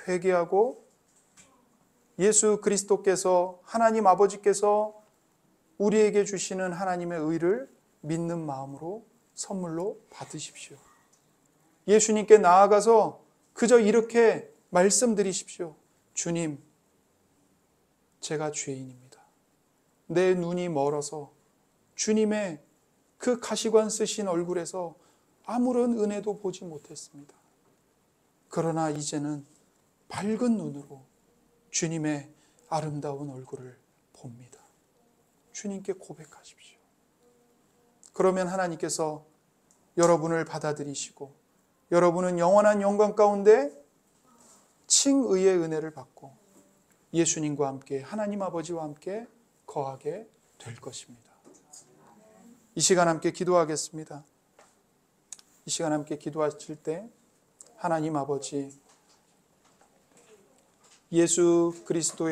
회개하고 예수 그리스도께서 하나님 아버지께서 우리에게 주시는 하나님의 의를 믿는 마음으로 선물로 받으십시오. 예수님께 나아가서 그저 이렇게 말씀드리십시오. 주님, 제가 죄인입니다. 내 눈이 멀어서 주님의 그 가시관 쓰신 얼굴에서 아무런 은혜도 보지 못했습니다. 그러나 이제는 밝은 눈으로 주님의 아름다운 얼굴을 봅니다. 주님께 고백하십시오. 그러면 하나님께서 여러분을 받아들이시고 여러분은 영원한 영광 가운데 칭의의 은혜를 받고 예수님과 함께 하나님 아버지와 함께 거하게 될 것입니다. 이 시간 함께 기도하겠습니다. 이 시간 함께 기도하실 때 하나님 아버지, 예수 그리스도의